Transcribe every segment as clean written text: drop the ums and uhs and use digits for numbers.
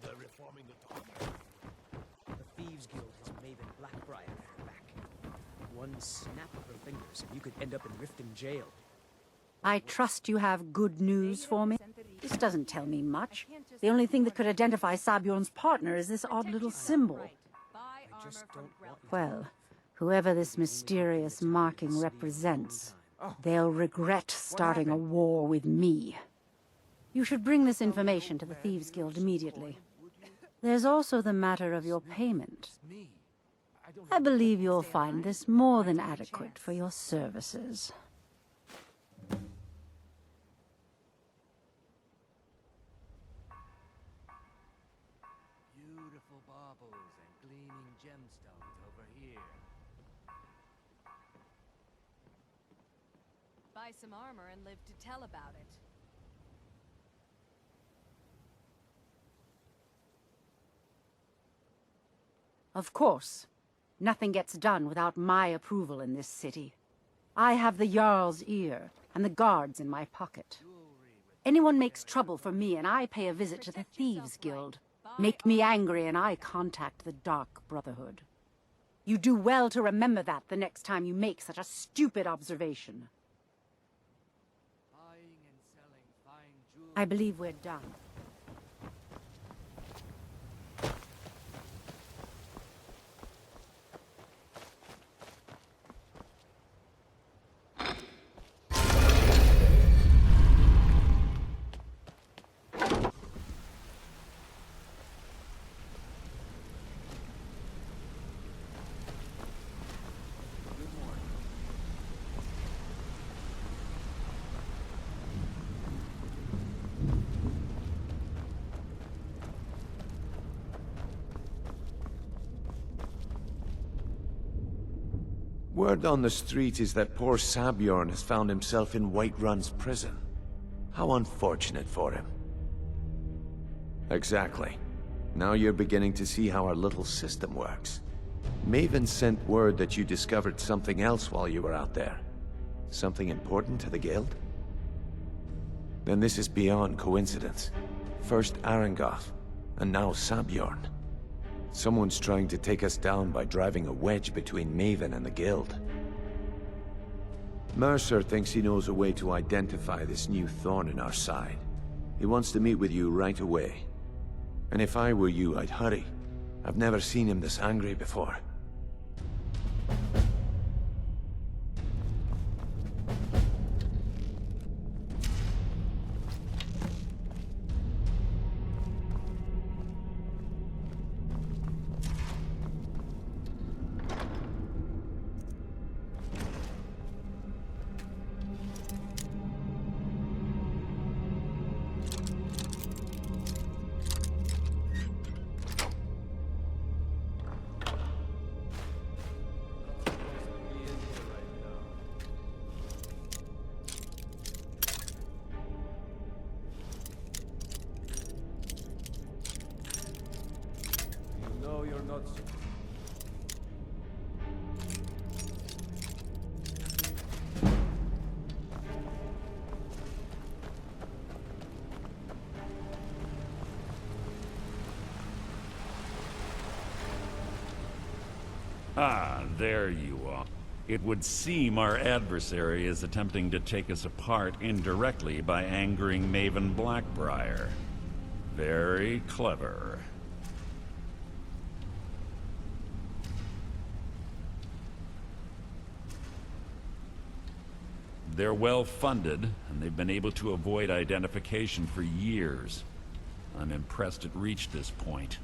Another reforming the talk. The Thieves Guild has Maven Blackbriar at her back. One snap of her fingers and you could end up in Riften jail. I trust you have good news for me. This doesn't tell me much. The only thing that could identify Sabjorn's partner is this odd little symbol. I just don't want you to Well, whoever this mysterious marking represents, they'll regret starting a war with me. You should bring this information to the Thieves Guild immediately. There's also the matter of your payment. I believe you'll find this more than adequate for your services. Beautiful baubles and gleaming gemstones over here. Buy some armor and live to tell about it. Of course. Nothing gets done without my approval in this city. I have the Jarl's ear, and the guards in my pocket. Anyone makes trouble for me, and I pay a visit to the Thieves Guild. Make me angry, and I contact the Dark Brotherhood. You do well to remember that the next time you make such a stupid observation. Buying and selling fine jewelry. I believe we're done. Word on the street is that poor Sabjorn has found himself in Whiterun's prison. How unfortunate for him. Exactly. Now you're beginning to see how our little system works. Maven sent word that you discovered something else while you were out there. Something important to the guild? Then this is beyond coincidence. First Arangoth, and now Sabjorn. Someone's trying to take us down by driving a wedge between Maven and the guild. Mercer thinks he knows a way to identify this new thorn in our side. He wants to meet with you right away. And if I were you, I'd hurry. I've never seen him this angry before. No, you're not. Ah, there you are. It would seem our adversary is attempting to take us apart indirectly by angering Maven Blackbriar. Very clever. They're well funded, and they've been able to avoid identification for years. I'm impressed it reached this point.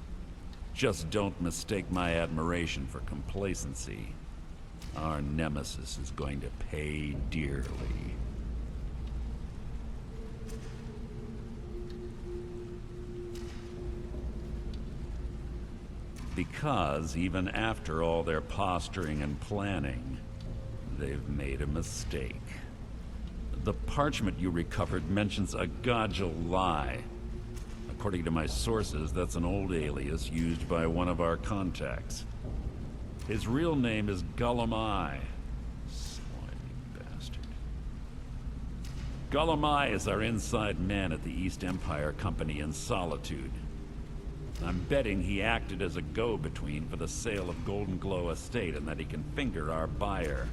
Just don't mistake my admiration for complacency. Our nemesis is going to pay dearly. Because even after all their posturing and planning, they've made a mistake. The parchment you recovered mentions a Godjal lie. According to my sources, that's an old alias used by one of our contacts. His real name is Gullumai. Slimy bastard. Gullumai is our inside man at the East Empire Company in Solitude. I'm betting he acted as a go-between for the sale of Golden Glow Estate and that he can finger our buyer.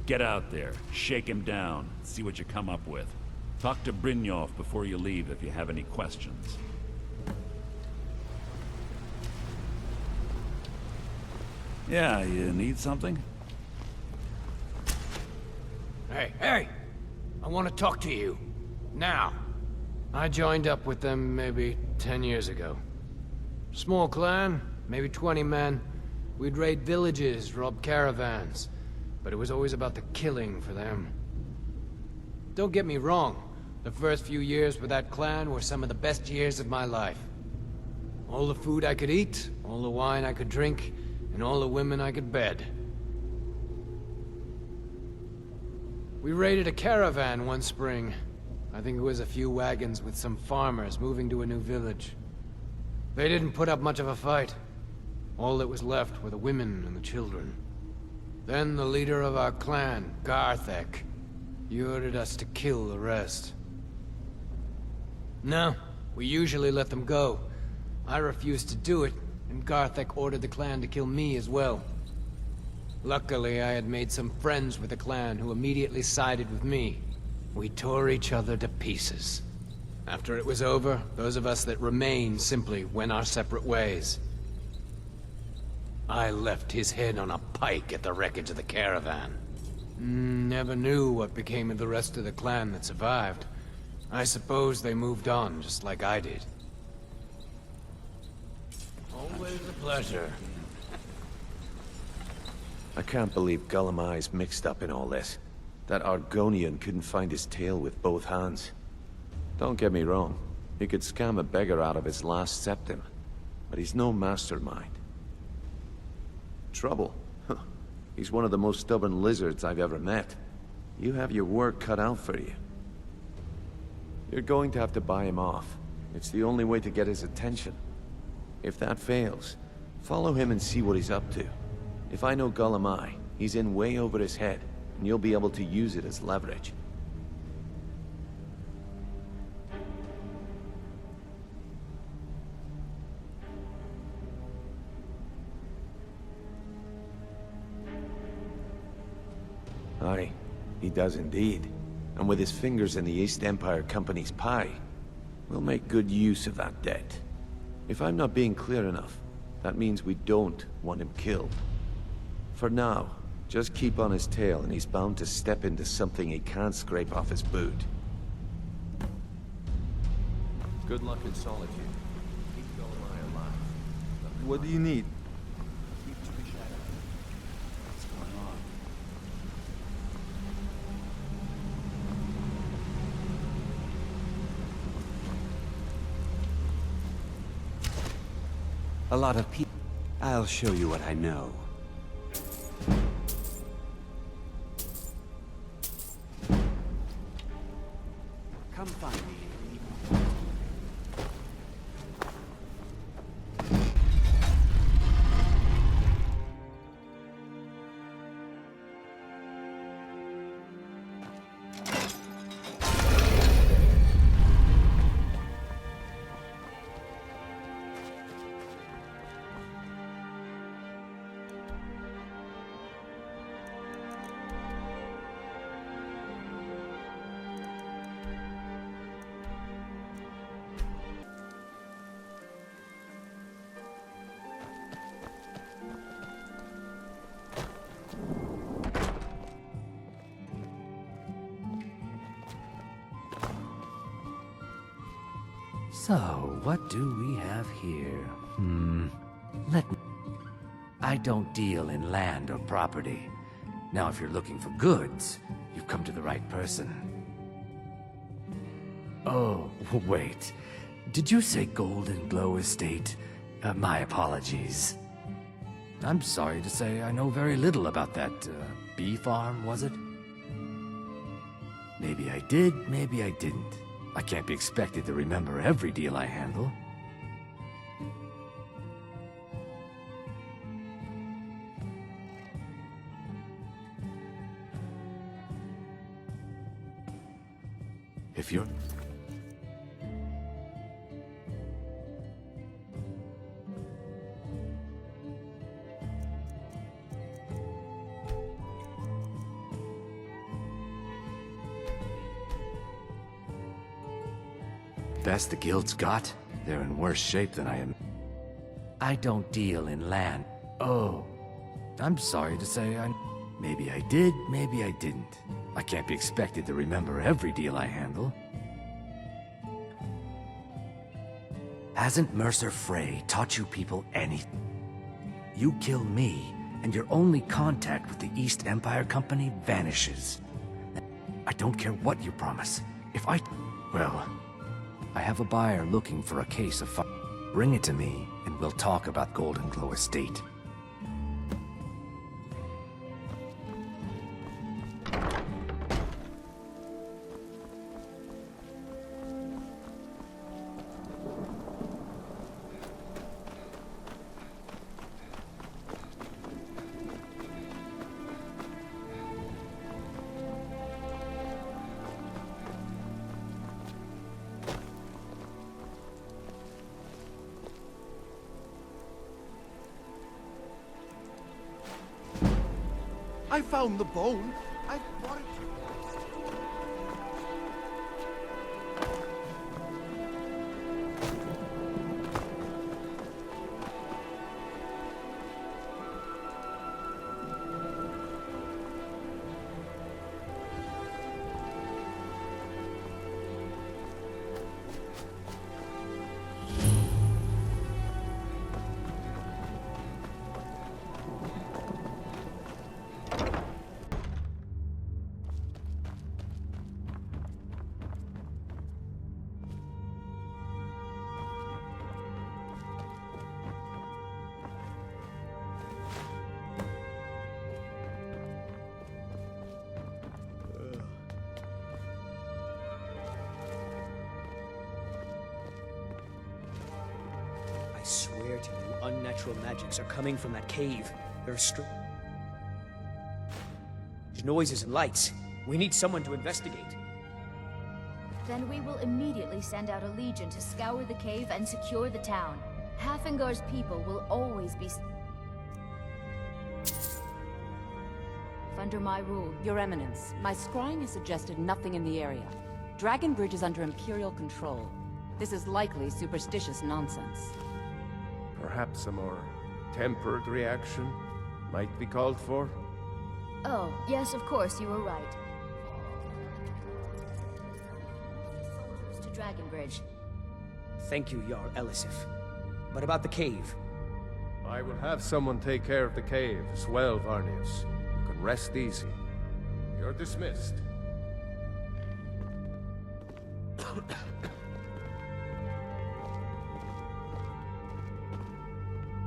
Get out there, shake him down, see what you come up with. Talk to Brynjolf before you leave if you have any questions. Yeah, you need something? Hey! I want to talk to you. Now. I joined up with them maybe 10 years ago. Small clan, maybe 20 men. We'd raid villages, rob caravans. But it was always about the killing for them. Don't get me wrong. The first few years with that clan were some of the best years of my life. All the food I could eat, all the wine I could drink, and all the women I could bed. We raided a caravan one spring. I think it was a few wagons with some farmers moving to a new village. They didn't put up much of a fight. All that was left were the women and the children. Then the leader of our clan, Garthek, he ordered us to kill the rest. No, we usually let them go. I refused to do it, and Garthek ordered the clan to kill me as well. Luckily, I had made some friends with the clan who immediately sided with me. We tore each other to pieces. After it was over, those of us that remained simply went our separate ways. I left his head on a pike at the wreckage of the caravan. Never knew what became of the rest of the clan that survived. I suppose they moved on, just like I did. Always a pleasure. I can't believe Gullumai's mixed up in all this. That Argonian couldn't find his tail with both hands. Don't get me wrong, he could scam a beggar out of his last septim, but he's no mastermind. Trouble? Huh. He's one of the most stubborn lizards I've ever met. You have your work cut out for you. You're going to have to buy him off. It's the only way to get his attention. If that fails, follow him and see what he's up to. If I know Gullumai, he's in way over his head, and you'll be able to use it as leverage. Aye, he does indeed. And with his fingers in the East Empire Company's pie, we'll make good use of that debt. If I'm not being clear enough, that means we don't want him killed. For now, just keep on his tail and he's bound to step into something he can't scrape off his boot. Good luck in solitude. Keep Gullumai alive. What do you need? Keep to the shadow. What's going on? A lot of people. I'll show you what I know. Come find me. So, what do we have here? Let me... I don't deal in land or property. Now, if you're looking for goods, you've come to the right person. Oh, wait. Did you say Golden Glow Estate? My apologies. I'm sorry to say I know very little about that, bee farm, was it? Maybe I did, maybe I didn't. I can't be expected to remember every deal I handle. If you're... best the guild's got, they're in worse shape than I am. I don't deal in land. Oh, I'm sorry to say maybe I did, maybe I didn't. I can't be expected to remember every deal I handle. Hasn't Mercer Frey taught you people anything? You kill me, and your only contact with the East Empire Company vanishes. I don't care what you promise. Well, I have a buyer looking for a case of fire. Bring it to me, and we'll talk about Golden Glow Estate. I found the bone. I brought it to you. I swear to you, unnatural magics are coming from that cave. There are strange noises and lights. We need someone to investigate. Then we will immediately send out a legion to scour the cave and secure the town. Hafingar's people will always be under my rule. Your Eminence, my scrying has suggested nothing in the area. Dragon Bridge is under Imperial control. This is likely superstitious nonsense. Perhaps a more tempered reaction might be called for. Oh, yes, of course, you were right. Soldiers to Dragonbridge. Thank you, Jarl Elisif. But about the cave? I will have someone take care of the cave as well, Varnius. You can rest easy. You're dismissed.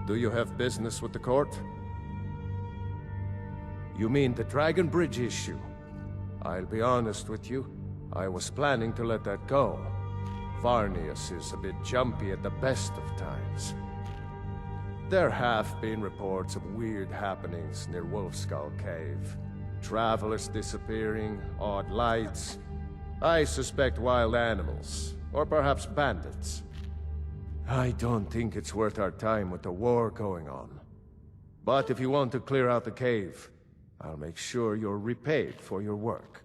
Do you have business with the court? You mean the Dragon Bridge issue? I'll be honest with you. I was planning to let that go. Varnius is a bit jumpy at the best of times. There have been reports of weird happenings near Wolfskull Cave. Travelers disappearing, odd lights. I suspect wild animals, or perhaps bandits. I don't think it's worth our time with the war going on. But if you want to clear out the cave, I'll make sure you're repaid for your work.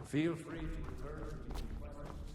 Feel free to return to any questions.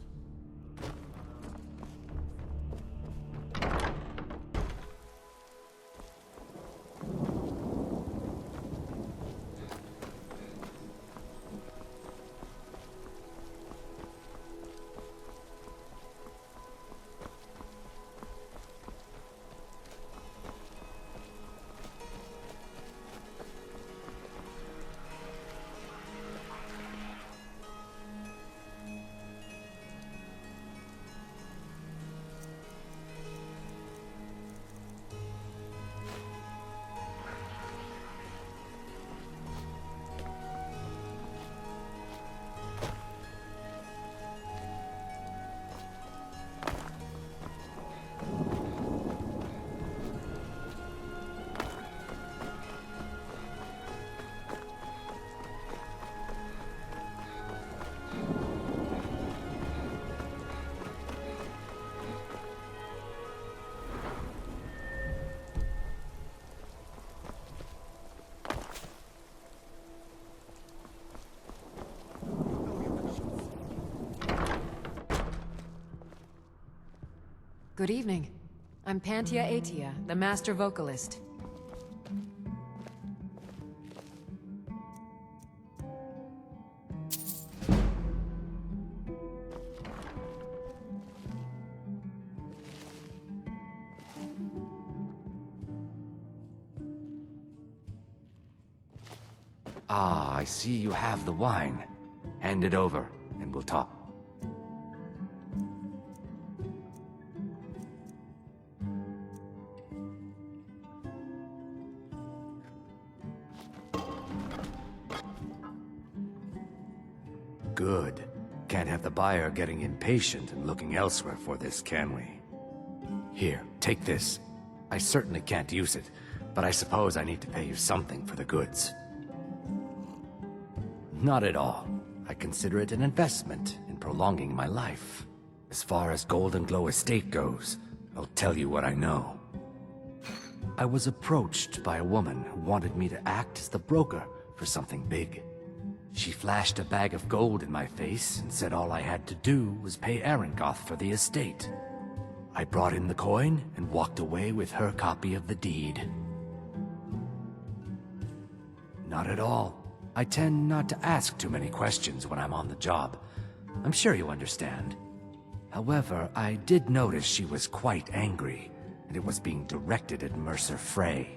Good evening. I'm Pantia Atia, the master vocalist. Ah, I see you have the wine. Hand it over, and we'll talk. Good. Can't have the buyer getting impatient and looking elsewhere for this, can we? Here, take this. I certainly can't use it, but I suppose I need to pay you something for the goods. Not at all. I consider it an investment in prolonging my life. As far as Golden Glow Estate goes, I'll tell you what I know. I was approached by a woman who wanted me to act as the broker for something big. She flashed a bag of gold in my face and said all I had to do was pay Arangoth for the estate. I brought in the coin and walked away with her copy of the deed. Not at all. I tend not to ask too many questions when I'm on the job. I'm sure you understand. However, I did notice she was quite angry, and it was being directed at Mercer Frey.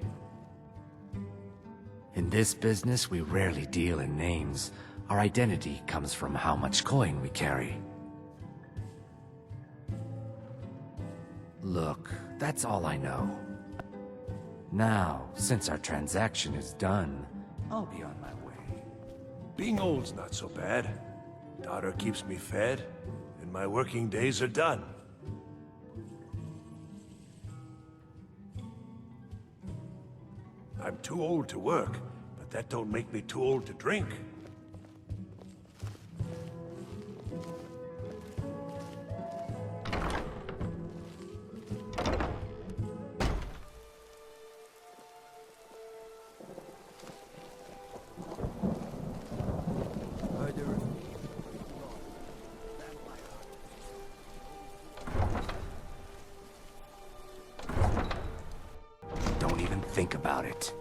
In this business, we rarely deal in names. Our identity comes from how much coin we carry. Look, that's all I know. Now, since our transaction is done, I'll be on my way. Being old's not so bad. Daughter keeps me fed, and my working days are done. I'm too old to work, but that don't make me too old to drink. Don't even think about it.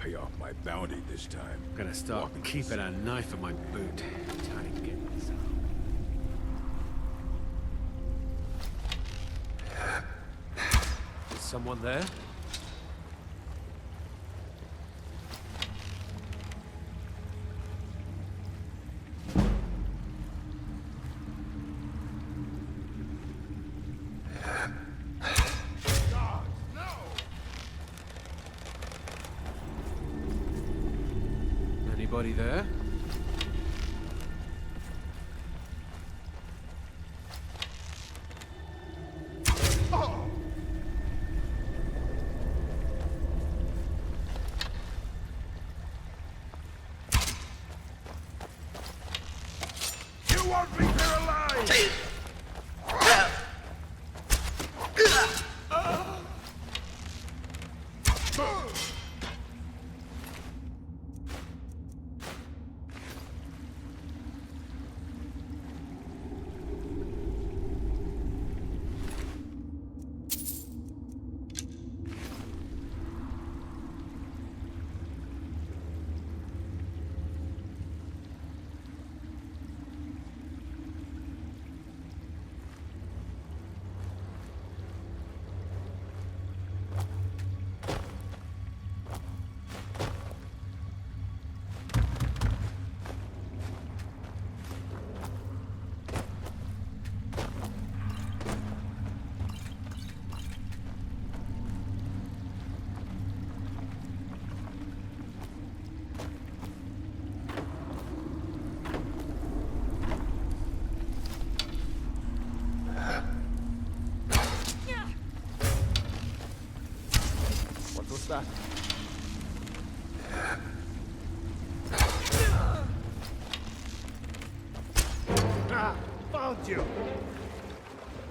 pay off my bounty this time. Gonna start keeping a knife in my boot. Time to get some. Is someone there? Anybody there? You won't leave here alive! What was that? Ah, found you!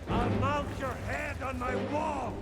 I'll mount your head on my wall!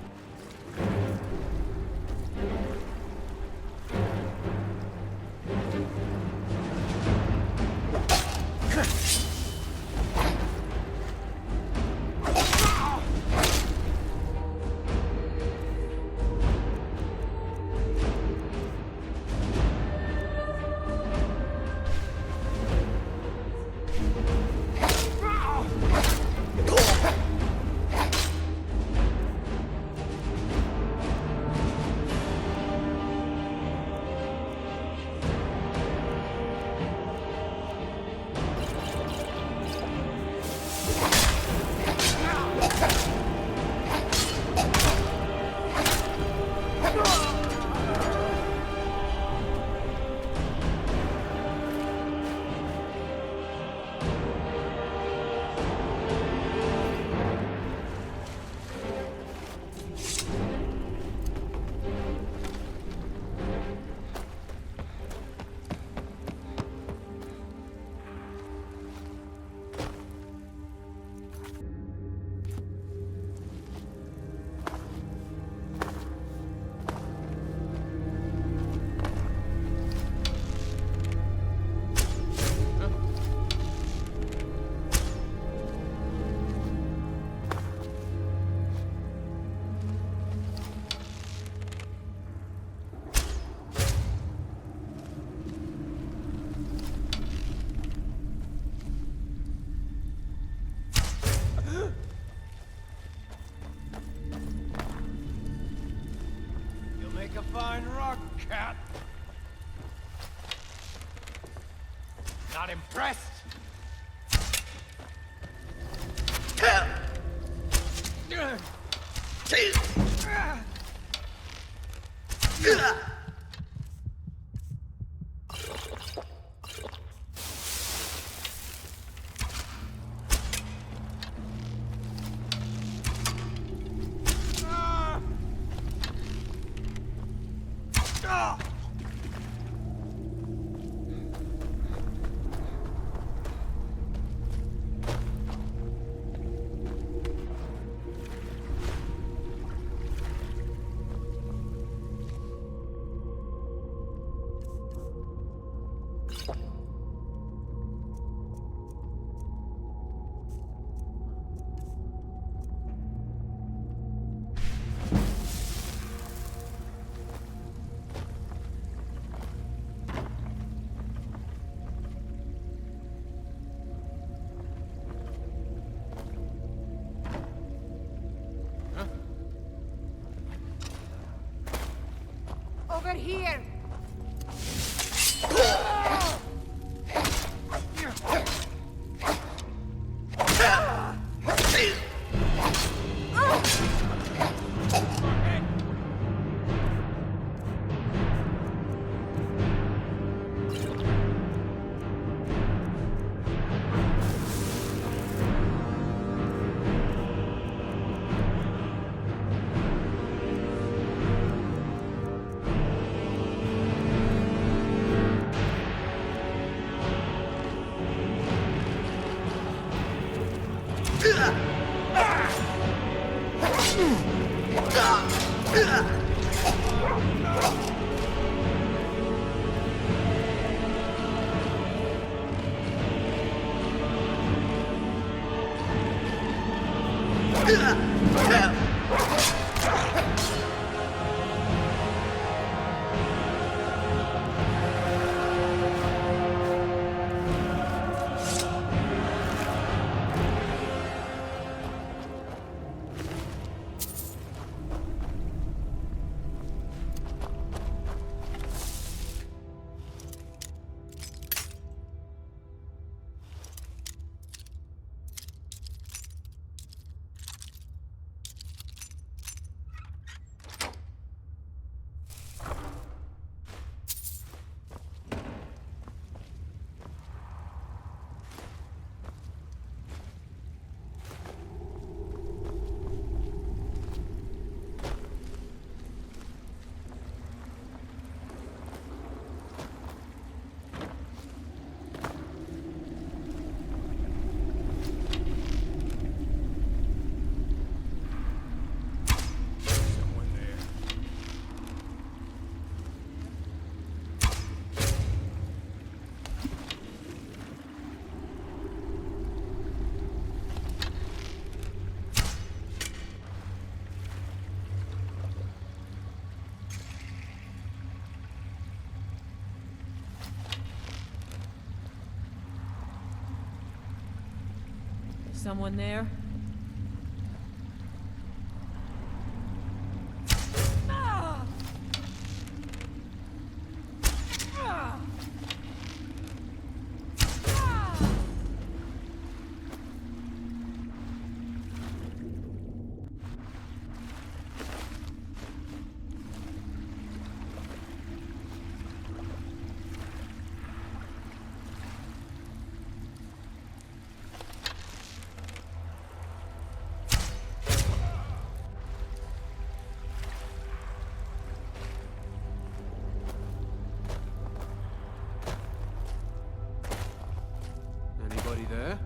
A fine rug, cat. Not impressed? over here! Someone there? Anybody there?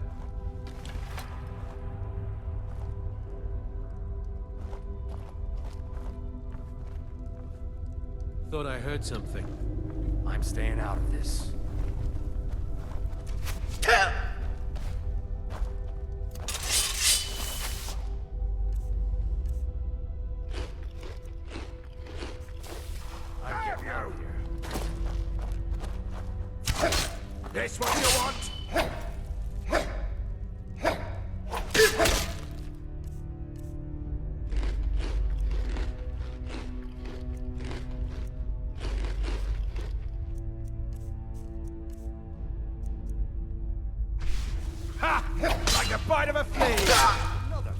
Thought I heard something. I'm staying out of this. I'll get you out of here. This what you want? Ha! Like the bite of a flea! Another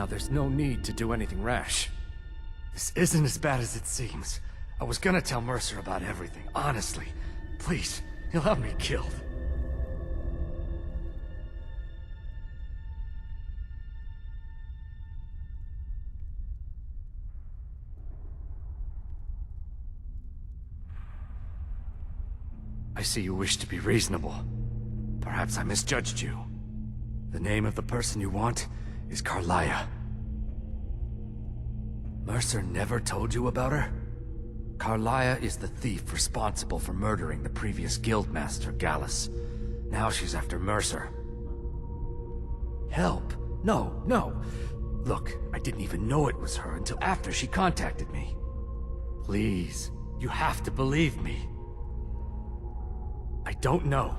there's no need to do anything rash. This isn't as bad as it seems. I was gonna tell Mercer about everything, honestly. Please, he'll have me killed. I see you wish to be reasonable. Perhaps I misjudged you. The name of the person you want is Carlia. Mercer never told you about her? Carlia is the thief responsible for murdering the previous guildmaster, Gallus. Now she's after Mercer. Help? No, no. Look, I didn't even know it was her until after she contacted me. Please, you have to believe me. I don't know.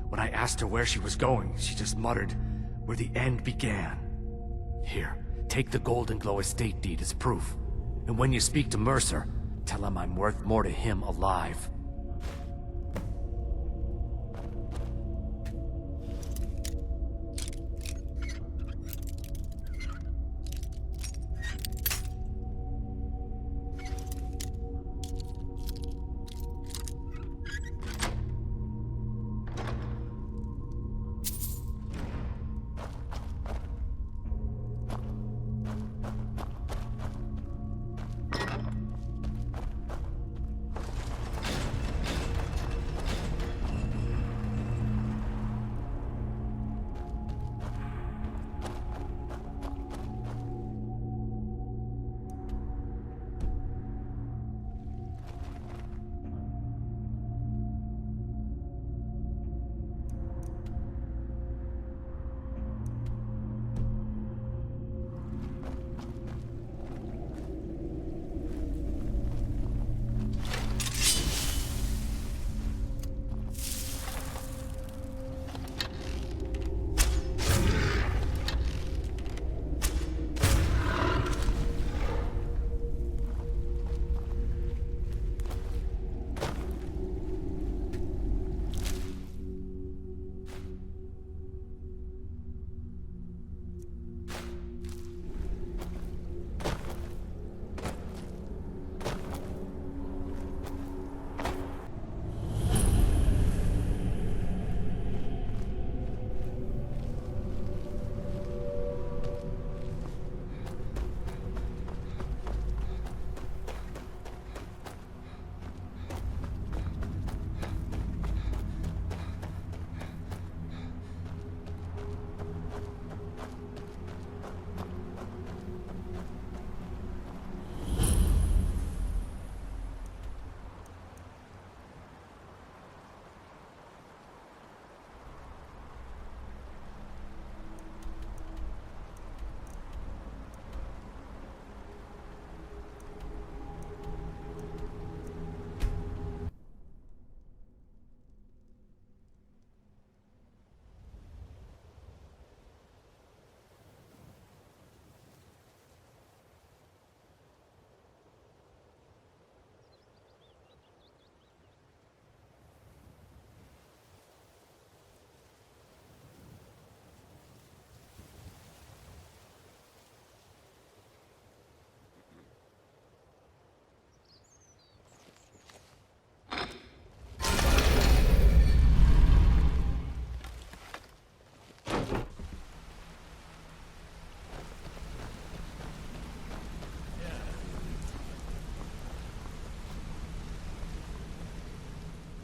When I asked her where she was going, she just muttered, "Where the end began." Here, take the Golden Glow estate deed as proof. And when you speak to Mercer, tell him I'm worth more to him alive.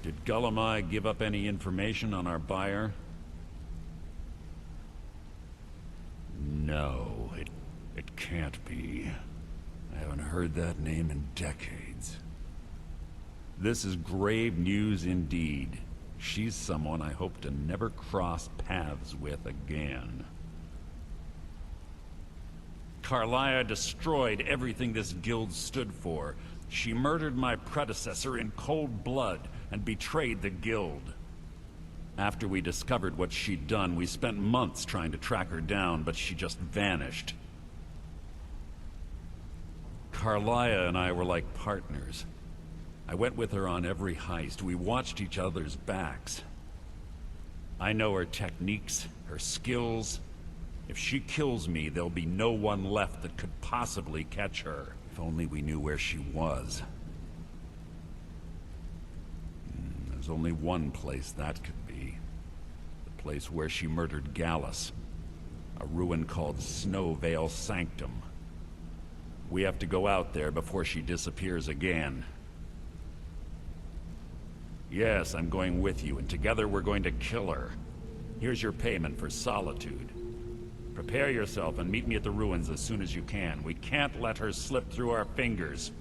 Did Gullamai give up any information on our buyer? No, it can't be. I haven't heard that name in decades. This is grave news indeed. She's someone I hope to never cross paths with again. Carlia destroyed everything this guild stood for. She murdered my predecessor in cold blood and betrayed the guild. After we discovered what she'd done, we spent months trying to track her down, but she just vanished. Carlia and I were like partners. I went with her on every heist. We watched each other's backs. I know her techniques, her skills. If she kills me, there'll be no one left that could possibly catch her. If only we knew where she was. There's only one place that could be. The place where she murdered Gallus. A ruin called Snowvale Sanctum. We have to go out there before she disappears again. Yes, I'm going with you, and together we're going to kill her. Here's your payment for solitude. Prepare yourself and meet me at the ruins as soon as you can. We can't let her slip through our fingers.